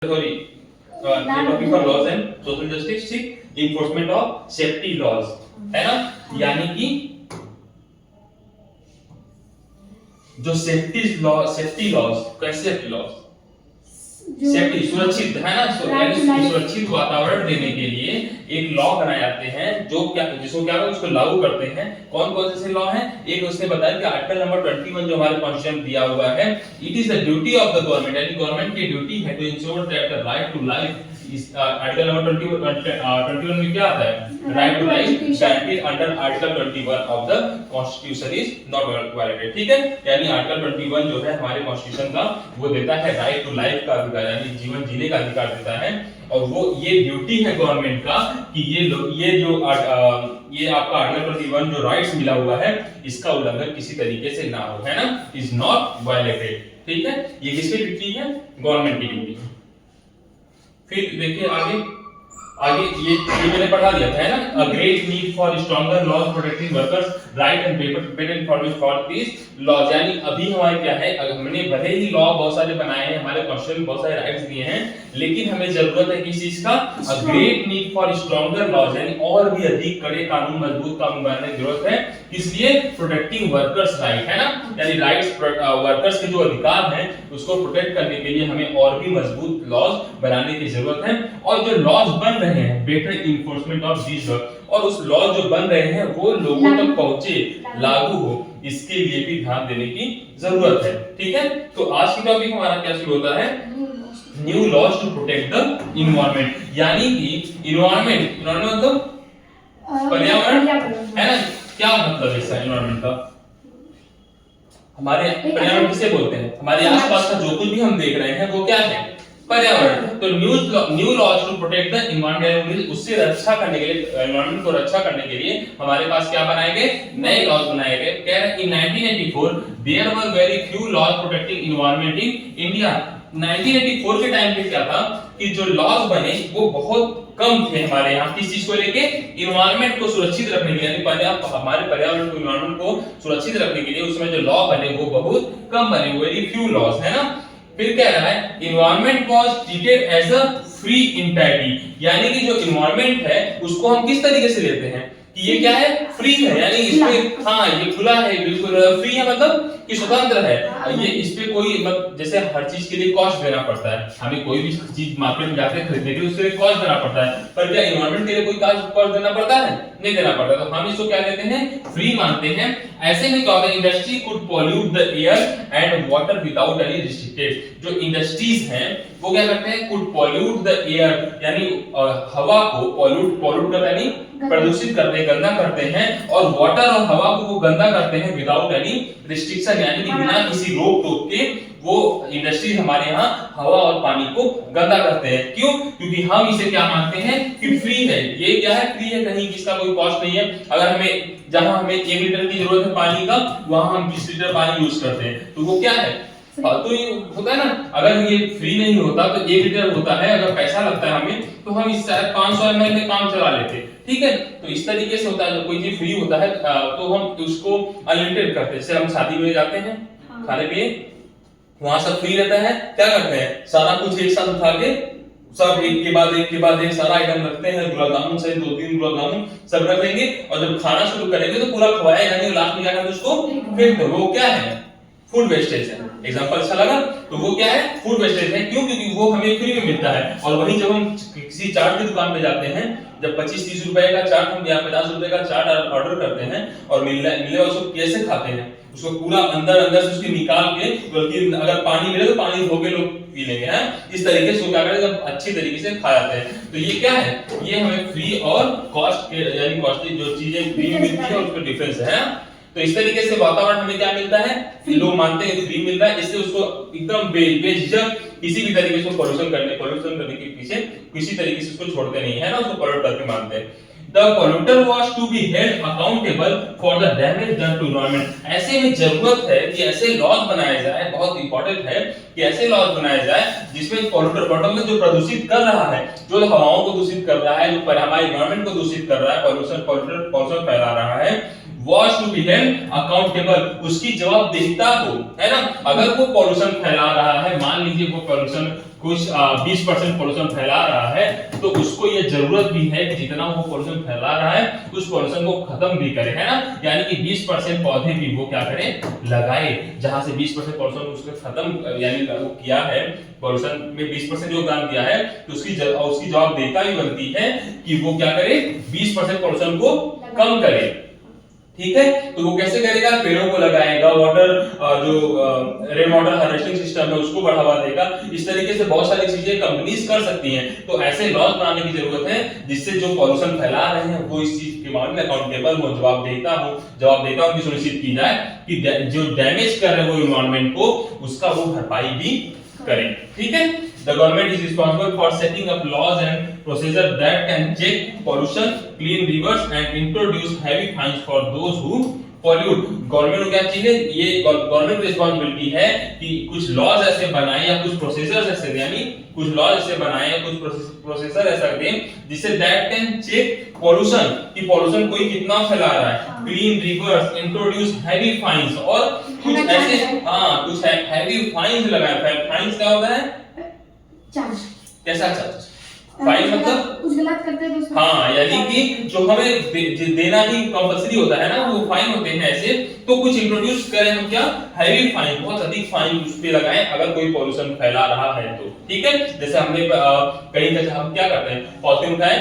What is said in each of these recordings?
Sorry, topic for laws and social justice, enforcement of safety laws, है ना। यानी कि जो सेफ्टी लॉज कैसे सेफ्टी लॉज सेफ्टी सुरक्षित, है ना, सुरक्षित वातावरण देने के लिए एक लॉ बनाए जाते हैं जो क्या जिसको क्या उसको लागू करते हैं। कौन कौन से लॉ हैं? एक उसने बताया कि आर्टिकल नंबर 21 जो हमारे कॉन्स्टिट्यूशन दिया हुआ है, it is the duty of the government, यानी गवर्नमेंट की ड्यूटी है to ensure that the right to life इस आर्टिकल नंबर 21 में क्या आता है? Right to life guaranteed under article 21 of the constitution is not violated. ठीक है, यानी आर्टिकल 21 जो है हमारे कॉन्स्टिट्यूशन का वो देता है राइट टू लाइफ का अधिकार, यानी जीवन जीने का अधिकार देता है। और वो ये ड्यूटी है गवर्नमेंट का कि ये आपका आर्टिकल 21 जो राइट्स मिला हुआ है इसका उल्लंघन किसी तरीके से ना हो, है ना, इज नॉट वायलेटेड। ठीक है, ये किसकी ड्यूटी है? गवर्नमेंट की ड्यूटी है। फिर देखिए आगे ये मैंने पढ़ा दिया था, है ना। A great need for stronger laws protecting workers right and better information for this laws, यानी अभी हमारे क्या है, हमने भले ही लॉ बहुत सारे बनाए हैं, हमारे कॉन्स्टिट्यूशन बहुत सारे राइट्स दिए हैं, लेकिन हमें जरूरत है किस चीज का? A great need for stronger laws, यानी और भी अधिक कड़े कानून, मजबूत कानून बनाने की जरूरत है। इसलिए प्रोटेक्टिंग वर्कर्स राइट, है ना, यानी राइट्स वर्कर्स के जो अधिकार हैं उसको प्रोटेक्ट करने के लिए हमें और भी मजबूत लॉज बनाने की जरूरत है। और जो लॉज बन रहे हैं, बेटर इन्फोर्समेंट ऑफ दिस, और उस लॉज जो बन रहे हैं वो लोगों तक पहुंचे, लागू हो, इसके लिए भी ध्यान देने की जरूरत है। ठीक है, तो आज की टॉपिक हमारा क्या शुरू होता है? New laws to protect the environment, यानी कि इन्वायरमेंट मतलब पर्यावरण, है ना। क्या मतलब है इसका इन्वायरमेंट का? हमारे पर्यावरण किसे बोलते हैं? हमारे आसपास का जो कुछ भी हम देख रहे हैं वो क्या है? पर्यावरण। तो new laws to protect the environment, उससे रक्षा करने के लिए, एनवायरनमेंट को रक्षा करने के लिए हमारे पास क्या बनाए गए? नए लॉज बनाए गए। कह रहे हैं in 1984 there were very few laws protecting environment in India. 1984 के टाइम पे क्या था कि जो लॉज बने वो बहुत कम थे हमारे यहाँ, किस चीज को लेके? एनवायरनमेंट को सुरक्षित रखने के लिए, यानी हमारे पर्यावरण को, एनवायरनमेंट को सुरक्षित रखने के लिए उसमें जो लॉ बने वो बहुत कम बने, वेरी फ्यू लॉज, है ना। फिर कह रहा है environment was treated as a free entity, यानी कि जो इन्वायरमेंट है उसको हम किस तरीके से लेते हैं कि ये क्या है? फ्री है, यानी इसमें हाँ ये खुला है, बिल्कुल फ्री है, मतलब कि स्वतंत्र है। ये इस पे कोई मतलब जैसे हर चीज के लिए कॉस्ट देना पड़ता है, हमें कोई भी चीज मार्केट में जाके खरीदने के लिए उसके लिए कॉस्ट देना पड़ता है, पर क्या इन्वायरमेंट के लिए कोई कॉस्ट देना पड़ता है? नहीं देना पड़ता। तो हम इसको क्या कहते हैं? फ्री मानते हैं। ऐसे में क्या होता है? Industry could pollute the air and water without any restricted. जो इंडस्ट्रीज हैं वो क्या करते हैं? कुड पॉल्यूट द एयर, यानी हवा को पॉल्यूट करते यानी प्रदूषित करते हैं, गंदा करते हैं, और वाटर और हवा को वो गंदा करते हैं विदाउट एनी रिस्ट्रिक्शन, यानी कि बिना किसी रोक टोक के वो इंडस्ट्री हमारे यहाँ हवा और पानी को गंदा करते हैं। क्यों? क्योंकि हम इसे क्या मानते हैं कि फ्री है। ये क्या है? फ्री है, कहीं किसका कोई कॉस्ट नहीं है। अगर हमें जहां हमें 1 लीटर की जरूरत है पानी का, वहां हम 20 लीटर पानी यूज करते हैं, तो वो क्या है? फालतू ही होता है ना। अगर ये फ्री नहीं होता तो 1 लीटर होता है, अगर पैसा लगता है हमें तो हम इस 500 ml में काम चला लेते। ठीक है, तो इस तरीके से होता है। जब कोई चीज फ्री होता है तो हम उसको अनलिमिटेड करते हैं। जैसे हम शादी में जाते हैं खाने पिए, वहां सब फ्री रहता है, क्या करते हैं? सारा कुछ एक साथ उठा के सब एक के बाद एक सारा आइटम रखते हैं, गुलाब जामुन से 2-3 गुलाब जामुन सब रख लेंगे, और जब खाना शुरू करेंगे तो पूरा खवाएगा नहीं, लास्ट में क्या करते उसको फेंक दो। वो क्या है? फूड वेस्टेज है। एग्जांपल अच्छा लगा? तो वो क्या है? फूड वेस्टेज है। क्यों? क्योंकि वो हमें फ्री में मिलता है। और वहीं जब हम किसी चाट की दुकान पे जाते हैं, जब 25-30 रुपए का चाट हम या 50 रुपए का चाट ऑर्डर करते हैं और मिले उसको कैसे खाते हैं? उसको पूरा अंदर से उसकी निकाल के, बल्कि अगर पानी मिले तो पानी धो के लोग पी लेंगे, हैं? इस तरीके से क्या करें? जब अच्छी तरीके से खा जाते हैं। तो ये क्या है? ये हमें फ्री और कॉस्ट के, यानी कॉस्टली जो चीजें फ्री मिलती है उसका डिफरेंस है। तो इस तरीके से वातावरण हमें क्या मिलता है? लोग मानते हैं फ्री मिल रहा है, इससे उसको एकदम बेझिझक किसी भी तरीके से पॉल्यूशन करने के पीछे किसी तरीके से उसको छोड़ते नहीं है ना, उसको पॉल्यूट करके मानते हैं। The polluter was to be held accountable for the damage done to environment। ऐसे में जरूरत है कि ऐसे लॉज बनाए जाए, बहुत इंपॉर्टेंट है कि ऐसे लॉज बनाए जाए जिसमें पॉल्यूटर मतलब जो प्रदूषित कर रहा है, जो हवाओं को दूषित कर रहा है, जो हमारे एनवायरनमेंट को दूषित कर रहा है, पॉल्यूशन फैला रहा है, was to be held accountable, उसकी जवाबदेहिता हो, है ना। अगर वो पॉल्यूशन फैला रहा है, मान लीजिए वो पॉल्यूशन कुछ 20% पोल्यूशन फैला रहा है, तो उसको ये जरूरत भी है कि जितना वो पोल्यूशन फैला रहा है उस पोल्यूशन को खत्म भी करे, है ना। यानी कि 20% पौधे भी वो क्या करे, लगाए। जहां से 20% पोल्यूशन उसने खत्म यानी वो किया है, पोल्यूशन में 20% योगदान दिया है, तो उसकी जवाबदेहिता भी बनती है कि वो क्या करे, 20% पोल्यूशन को कम करे। ठीक है, तो वो कैसे करेगा, पेड़ों को लगाएगा, वाटर जो रेन वाटर हार्वेस्टिंग सिस्टम है उसको बढ़ावा देगा। इस तरीके से बहुत सारी चीजें कंपनीज कर सकती हैं। तो ऐसे लॉज बनाने की जरूरत है जिससे जो पॉल्यूशन फैला रहे हैं वो इस चीज के मामले में अकाउंटेबल हो, जवाबदेहिता उनकी सुनिश्चित की जाए कि जो डैमेज कर रहे हैं वो एनवायरनमेंट को, उसका वो भरपाई भी करें। ठीक है, the government is responsible for setting up laws and procedures that can check pollution, clean rivers and introduce heavy fines for those who pollute। Government को क्या चाहिए, ये गवर्नमेंट की रिस्पांसिबिलिटी है कि कुछ लॉज ऐसे बनाए या कुछ प्रोसीजर्स ऐसे दें, यानी कुछ लॉज ऐसे बनाए या कुछ प्रोसेसर ऐसा दें जिससे दैट कैन चेक पोल्यूशन, कि पोल्यूशन कोई कितना फैला रहा है, clean rivers, introduce heavy fines, और कुछ ऐसे कुछ हैवी फाइन्स लगाए। फाइन्स क्या होता है, चार्ज। कैसा चार्ज, फाइन मतलब कुछ गलत करते हैं तो यानी कि जो हमें देना ही कंपल्सरी होता है ना, वो फाइन होते हैं ऐसे। तो कुछ इंट्रोड्यूस करें हम, क्या, हैवी फाइन, बहुत अधिक फाइन उस पे लगाएं अगर कोई पॉल्यूशन फैला रहा है तो। ठीक है, जैसे हमने कहीं का हम क्या करते हैं, पॉलिथीन उठाए,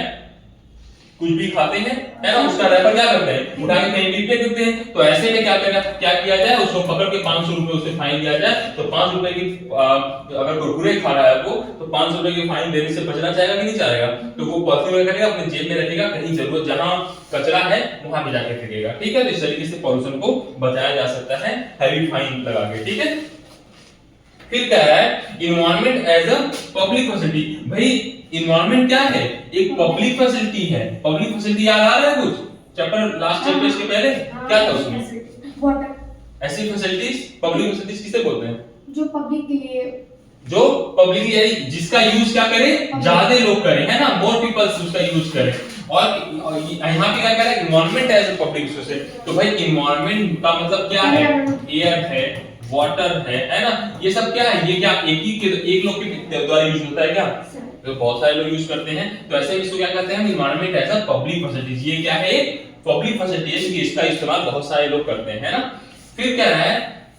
कुछ भी खाते हैं, है ना, उसका रैपर क्या करते हैं, उठा के कहीं भी फेंक देते हैं। तो ऐसे में क्या किया जाए, उसको पकड़ के 500 रुपए उसे फाइन दिया जाए। तो 5 रुपए की अगर कुरकुरे खा रहा है वो, तो 500 रुपए की फाइन देने से बचना चाहेगा कि नहीं चाहेगा, तो वो पॉलिथीन में रखेगा, अपने जेब में रखेगा, कहीं जरूरत जहां कचरा है वहां पे जाके फेंकेगा। ठीक है, तो इस तरीके से पॉल्यूशन को बचाया जा सकता है हैवी फाइन लगा के। ठीक है, फिर कह रहा है environment as a public facility. भाई इन्वायरमेंट क्या है, एक पब्लिक फैसिलिटी है। पब्लिक फैसिलिटी याद आ रहा है कुछ, चैप्टर लास्ट चैप्टर के पहले क्या था उसमें, वाटर। ऐसी फैसिलिटीज, पब्लिक फैसिलिटीज किसे बोलते हैं, जो पब्लिक के लिए, जो पब्लिक यानी जिसका यूज क्या करे, ज्यादा लोग करें, है ना, मोर पीपल्स उसका यूज करें। और यहाँ पे क्या कह रहा है, environment as a public resource. तो भाई इन्वायरमेंट का मतलब क्या है, एयर है, वाटर है ना, ये सब क्या है, ये क्या एक लोग के द्वारा यूज होता है क्या, तो बहुत सारे लोग यूज करते हैं। तो ऐसे इसको क्या कहते हैं, environment as a public facilities. ये क्या है, पब्लिक फैसिलिटी है कि इसका इस्तेमाल बहुत सारे लोग करते हैं, है ना। फिर कह रहा है,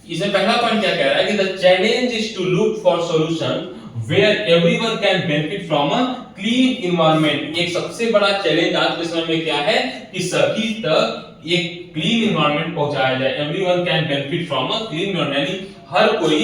इसमें पहला पॉइंट क्या कह रहा है कि the challenge is to look for solution where everyone can benefit from a clean environment. एक सबसे बड़ा चैलेंज आज के समय में क्या है कि सभी तक एक क्लीन एनवायरनमेंट पहुंचाया जाए। Everyone can benefit from a clean environment, यानी हर कोई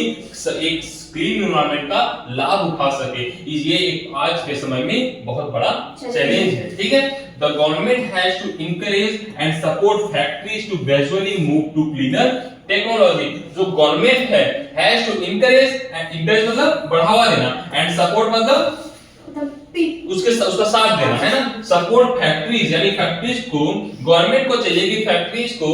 एक क्लीन एनवायरनमेंट का लाभ उठा सके। ये एक आज के समय में बहुत बड़ा चैलेंज है। ठीक है, the government has to encourage and support factories to gradually move to cleaner technology. जो गवर्नमेंट है has to encourage, and encourage मतलब बढ़ावा देना, एंड सपोर्ट मतलब उसका साथ देना, है ना। सपोर्ट फैक्ट्रीज, यानी फैक्ट्रीज को, गवर्नमेंट को चाहिए कि फैक्ट्रीज को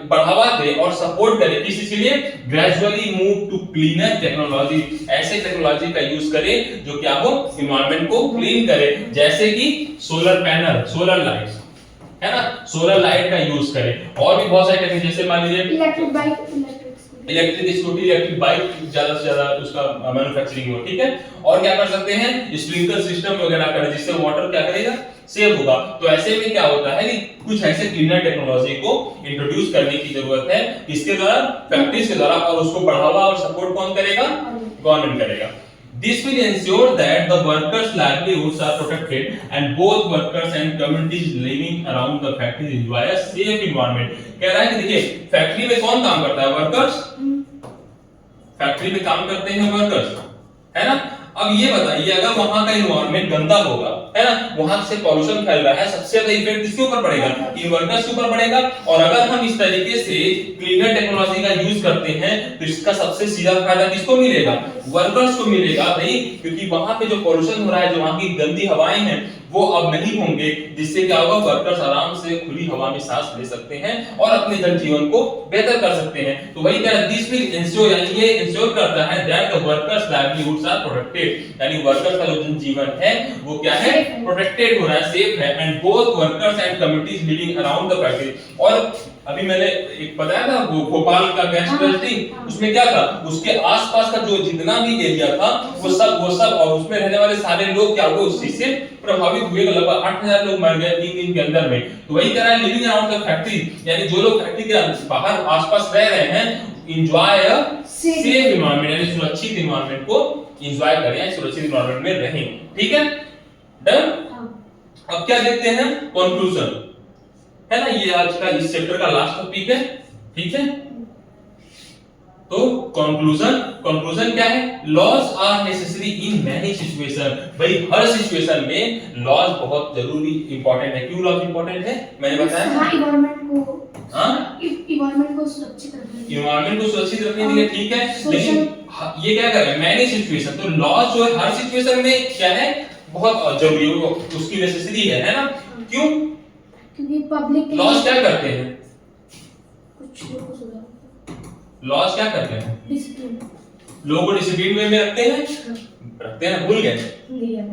बढ़ावा दे और सपोर्ट करे, किस चीज के लिए, gradually move to cleaner technology. ऐसे टेक्नोलॉजी का यूज करे जो क्या हो, एनवायरनमेंट को क्लीन करे, जैसे कि सोलर पैनल, सोलर लाइट्स, है ना, सोलर लाइट का यूज करे। और भी बहुत सारे टेक्निक, जैसे मान लीजिए electric bike, electric scooty, electric bike ज्यादा से ज्यादा उसका मैन्युफैक्चरिंग हो। ठीक है, और क्या कर सकते हैं, स्प्रिंकलर सिस्टम वगैरह करें जिससे वाटर क्या करेगा, सेव होगा। तो ऐसे में क्या होता है कि कुछ ऐसे क्लीनर टेक्नोलॉजी को इंट्रोड्यूस करने की जरूरत है, इसके द्वारा, फैक्ट्रीज के द्वारा, और उसको बढ़ावा और सपोर्ट कौन करेगा, गवर्नमेंट करेगा। This will ensure that the workers' livelihoods are protected and both workers and communities living around the factory enjoy a safe environment। कह रहा है कि देखिए फैक्ट्री में कौन काम करता है, वर्कर्स, फैक्ट्री में काम करते हैं वर्कर्स, है ना। अब ये बताइए अगर वहां का एनवायरनमेंट गंदा होगा, है ना, वहां से पॉल्यूशन फैल रहा है, सबसे ज्यादा इफेक्ट किसके ऊपर पड़ेगा, इन वर्कर्स के ऊपर पड़ेगा। और अगर हम इस तरीके से क्लीनर टेक्नोलॉजी का यूज करते हैं तो इसका सबसे सीधा फायदा किसको मिलेगा, वर्कर्स को मिलेगा भाई, क्योंकि वहां पे जो पॉल्यूशन हो रहा है, जो वहां की गंदी हवाएं हैं वो अब नहीं होंगे, जिससे क्या होगा, वर्कर्स आराम से खुली हवा में सांस ले सकते हैं और अपने जनजीवन को बेहतर कर सकते हैं। तो वही कह रहा है, दिस विल इंश्योर, यानी ये इंश्योर करता है that the workers livelihoods are protected, यानी वर्कर्स का जो जनजीवन है वो क्या है, प्रोटेक्टेड हो रहा है, सेफ है, and both workers and communities living around the factory. और अभी मैंने एक बताया था वो भोपाल का गैस ट्रेजेडी, उसमें क्या था, उसके आसपास का जो जितना भी एरिया था वो सब और उसमें रहने वाले सारे लोग क्या हुए उस चीज से प्रभावित हुए। लगभग 8000 लोग मर गए 3 दिन के अंदर में। तो वही कह रहा है लिविंग अराउंड द फैक्ट्री, यानी जो लोग फैक्ट्री के बाहर आसपास रह रहे हैं, एंजॉय अ सेफ एनवायरनमेंट, यानी सुरक्षित एनवायरनमेंट को एंजॉय करें, सुरक्षित एनवायरनमेंट में रहें। ठीक है, डन। अब क्या देखते हैं, कंक्लूजन है ना, ये आज का इस चैप्टर का लास्ट टॉपिक है। ठीक है, तो कंक्लूजन क्या है, laws are necessary in many situation. भाई हर सिचुएशन में लॉज बहुत जरूरी इंपॉर्टेंट है। क्यों लॉज इंपॉर्टेंट है, मैंने बताया हाँ, इन्वायरमेंट को सुरक्षित रखने के लिए। ठीक है, लेकिन ये क्या कर रहे हैं, मैनी सिचुएशन, तो लॉज जो है हर सिचुएशन में क्या है, बहुत जरूरी है, उसकी नेसेसरी है ना। क्यों, क्योंकि पब्लिक लॉज क्या करते हैं, कुछ लोगों को सुधार, लॉज क्या करते हैं, डिसिप्लिन, लोगों को डिसिप्लिन में रखते हैं, भूल गए।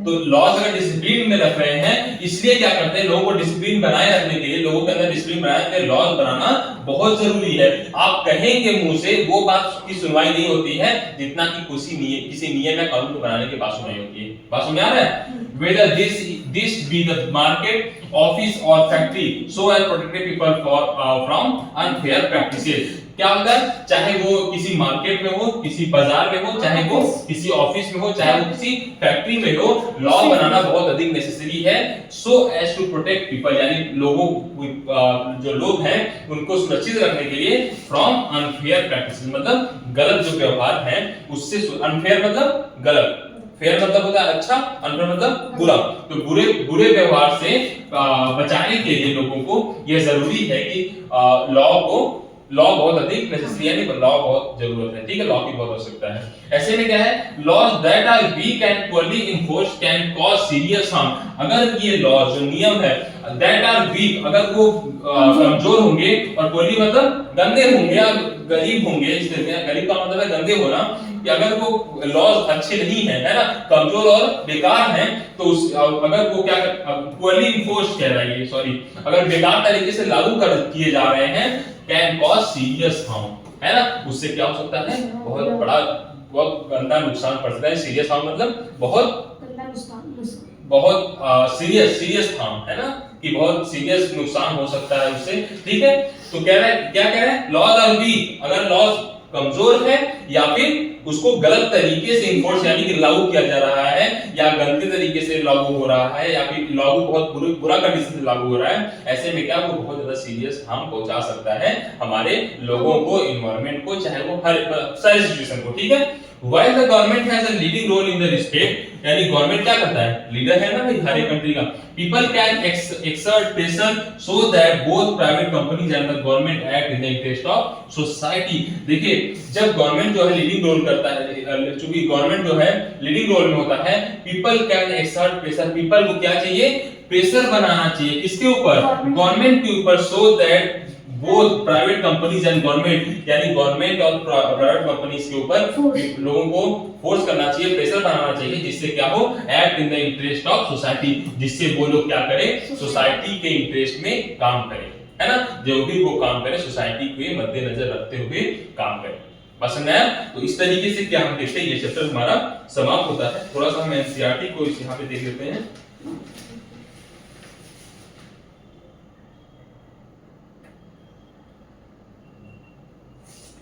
तो लॉज अगर डिसिप्लिन में रख रहे हैं, इसलिए क्या करते हैं, लोगों को डिसिप्लिन बनाए रखने के लिए, लोगों के अंदर डिसिप्लिन बनाए रखने के लिए लॉज बनाना बहुत जरूरी है। आप कहेंगे मुंह से, वो बात की सुनवाई नहीं होती है जितना कि किसी नियम या कानून को बनाने के बाद सुनवाई होती है। बात समझ आ रहा है, whether this be the market, office or factory, so as protect people from unfair practices। क्या होता है, चाहे वो किसी मार्केट में हो, किसी बाजार में हो, चाहे वो किसी ऑफिस में हो, चाहे वो किसी फैक्ट्री में हो, लॉ बनाना बहुत अधिक नेसेसरी है। So as to protect people, यानी लोगों जो लोग हैं उनको सुरक्षित रखने के लिए फ्रॉम अनफेयर प्रैक्टिसेस, मतलब गलत जो व्यवहार है उससे। अनफेयर मतलब गलत, फेयर मतलब होता है अच्छा, अनफेयर मतलब बुरा। तो बुरे व्यवहार से बचाने के लिए लोगों को यह जरूरी है कि लॉ बहुत अधिक नेसेसरी है, लॉ बहुत जरूरत है। ठीक है, लॉ की बहुत आवश्यकता है। ऐसे में क्या है, laws that are weak and पोorly enforced can cause serious harm. अगर ये लॉ जो नियम है दैट आर वीक, अगर वो कमजोर होंगे, और पोorly मतलब गंदे होंगे या गरीब होंगे, इस तरह से गरीब का मतलब है गंदे होना, कि अगर वो लॉज अच्छे नहीं है ना, कमजोर और बेकार हैं, तो अगर वो क्या पोorly enforced कह रहा है ये, सॉरी, अगर बेकार तरीके से लागू किए जा रहे हैं, कैन कॉज सीरियस हार्म, है ना, उससे क्या हो सकता है, बहुत गंदा नुकसान पड़ सकता है। सीरियस हार्म मतलब बहुत सीरियस हार्म, है ना, कि बहुत सीरियस नुकसान हो सकता है उससे। ठीक है, तो क्या कह रहे हैं, लॉज आर वीक, अगर लॉज कमजोर है या फिर उसको गलत तरीके से इन्फोर्स यानी कि लागू किया जा रहा है, या गंदे तरीके से लागू हो रहा है, या फिर लागू बहुत बुरा कंडीशन से लागू हो रहा है, ऐसे में क्या वो बहुत ज्यादा सीरियस हार्म पहुंचा सकता है हमारे लोगों को, एनवायरनमेंट को, चाहे वो हर सारी सिचुएशन को। ठीक है, While the government has a leading role in the state, यानी गवर्नमेंट क्या करता है, लीडर है ना भाई हर एक कंट्री का। People can exert pressure so that both private companies and the government act in the interest of society। देखिए, जब गवर्नमेंट जो है लीडिंग रोल करता है, चूंकि गवर्नमेंट जो है लीडिंग रोल में होता है, people can exert pressure, people को क्या चाहिए, प्रेशर बनाना चाहिए, किसके ऊपर, गवर्नमेंट के ऊपर, so that both private companies and government, यानी गवर्नमेंट और प्राइवेट कंपनीज के ऊपर लोगों को फोर्स करना चाहिए, प्रेशर बनाना चाहिए, जिससे क्या हो, act in the interest of society, जिससे वो लोग क्या करें, सोसाइटी के इंटरेस्ट में काम करें, है ना, जो भी वो काम करें सोसाइटी के मद्देनजर रखते हुए काम करें। पसंद आया? तो इस तरीके से क्या हम देखते हैं, ये चैप्टर हमारा समाप्त होता है। थोड़ा सा हम एनसीईआरटी को इस यहाँ पे देख लेते हैं।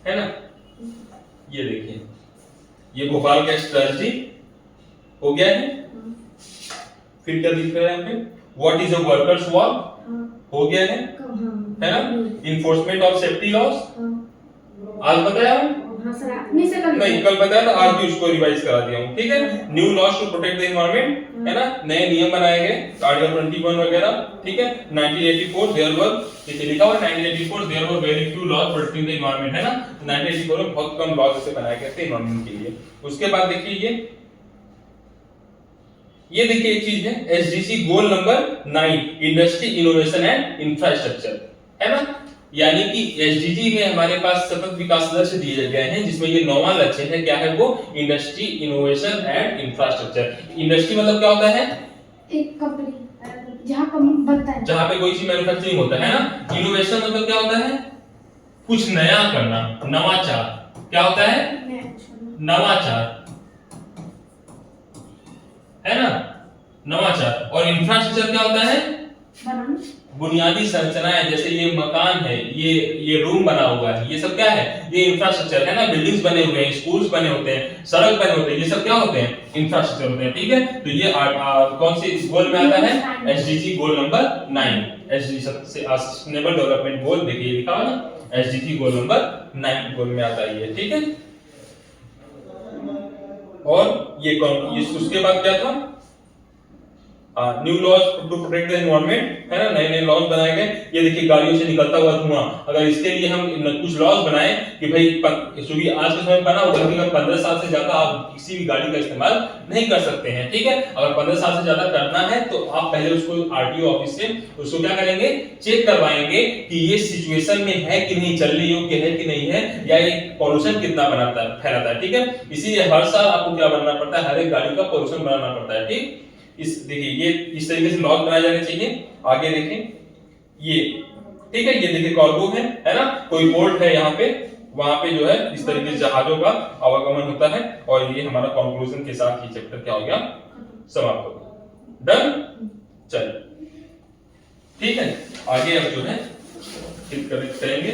है ना, ये देखिए, ये भोपाल का स्ट्रेटजी हो गया है। फिर क्या दिख रहा है यहाँ पे, what is a workers work हो गया है ना, इन्फोर्समेंट ऑफ सेफ्टी लॉस आज बताया नहीं, कल बताया था, आज भी उसको रिवाइज करा दिया हूँ। ठीक है, new laws to protect the environment, है ना, नए नियम बनाए गए, आर्टिकल 21 वगैरह। ठीक है, 1984 देयर वर, ये लिखा हुआ है 1984 there were very few laws protecting the environment, है ना, 1984 में बहुत कम लॉज ऐसे बनाए गए थे एनवायरनमेंट के लिए। उसके बाद देखिए ये देखिए एक चीज है, SDG goal number 9, industry innovation and infrastructure, है ना, यानी कि एसडीजी में हमारे पास सतत विकास लक्ष्य दिए गए हैं, जिसमें ये 9वां लक्ष्य है, क्या है वो, industry innovation and infrastructure. Industry मतलब क्या होता है, एक कंपनी, जहाँ कम बनता है। जहाँ पे कोई चीज मैन्युफैक्चरिंग होता है ना। इनोवेशन मतलब क्या होता है? कुछ नया करना, नवाचार। क्या होता है? नवाचार, है ना, नवाचार। और इंफ्रास्ट्रक्चर क्या होता है? बनाना। बुनियादी संरचनाएं, जैसे ये मकान है, ये रूम बना हुआ है, ये सब क्या है? ये इंफ्रास्ट्रक्चर है ना। बिल्डिंग्स बने हुए हैं, स्कूल्स बने होते हैं, सड़क बने होते हैं, ये सब क्या होते हैं? इंफ्रास्ट्रक्चर होते हैं। ठीक है, तो ये कौन सी इस गोल में आता है? SDG goal number 9। SDG sustainable development goal, देखिए लिखा हुआ ना, एसडीजी गोल नंबर 9 गोल में आता है ये। ठीक है, और ये कौन, ये उसके बाद क्या था? New laws to protect the environment, है ना, नए नए लॉज बनाए गए। ये देखिए गाड़ियों से निकलता हुआ धुआं, अगर इसके लिए हम कुछ लॉज बनाए कि भाई क्योंकि आज के समय में बना होगा कि 15 साल से ज्यादा आप किसी भी गाड़ी का इस्तेमाल नहीं कर सकते हैं। ठीक है, अगर 15 साल से ज्यादा करना है तो आप पहले उसको आरटीओ ऑफिस से उसको क्या करेंगे? चेक करवाएंगे कि ये सिचुएशन में है कि नहीं, चलने योग्य है कि नहीं है, या ये पॉल्यूशन कितना बनाता है, फैलाता है। ठीक है, इसीलिए हर साल आपको क्या बनाना पड़ता है? हर एक गाड़ी का पॉल्यूशन बनाना पड़ता है। ठीक, इस देखिए ये इस तरीके से लॉज बनाए जाने चाहिए। आगे देखें ये, ठीक है, ये देखिए कार्गो है ना, कोई पोर्ट है यहाँ पे, वहां पे जो है इस तरीके से जहाजों का आवागमन होता है। और ये हमारा कंक्लूजन के साथ ये चैप्टर क्या हो गया? समाप्त हो गया। डन, चलिए ठीक है, आगे अब जो है करेंगे।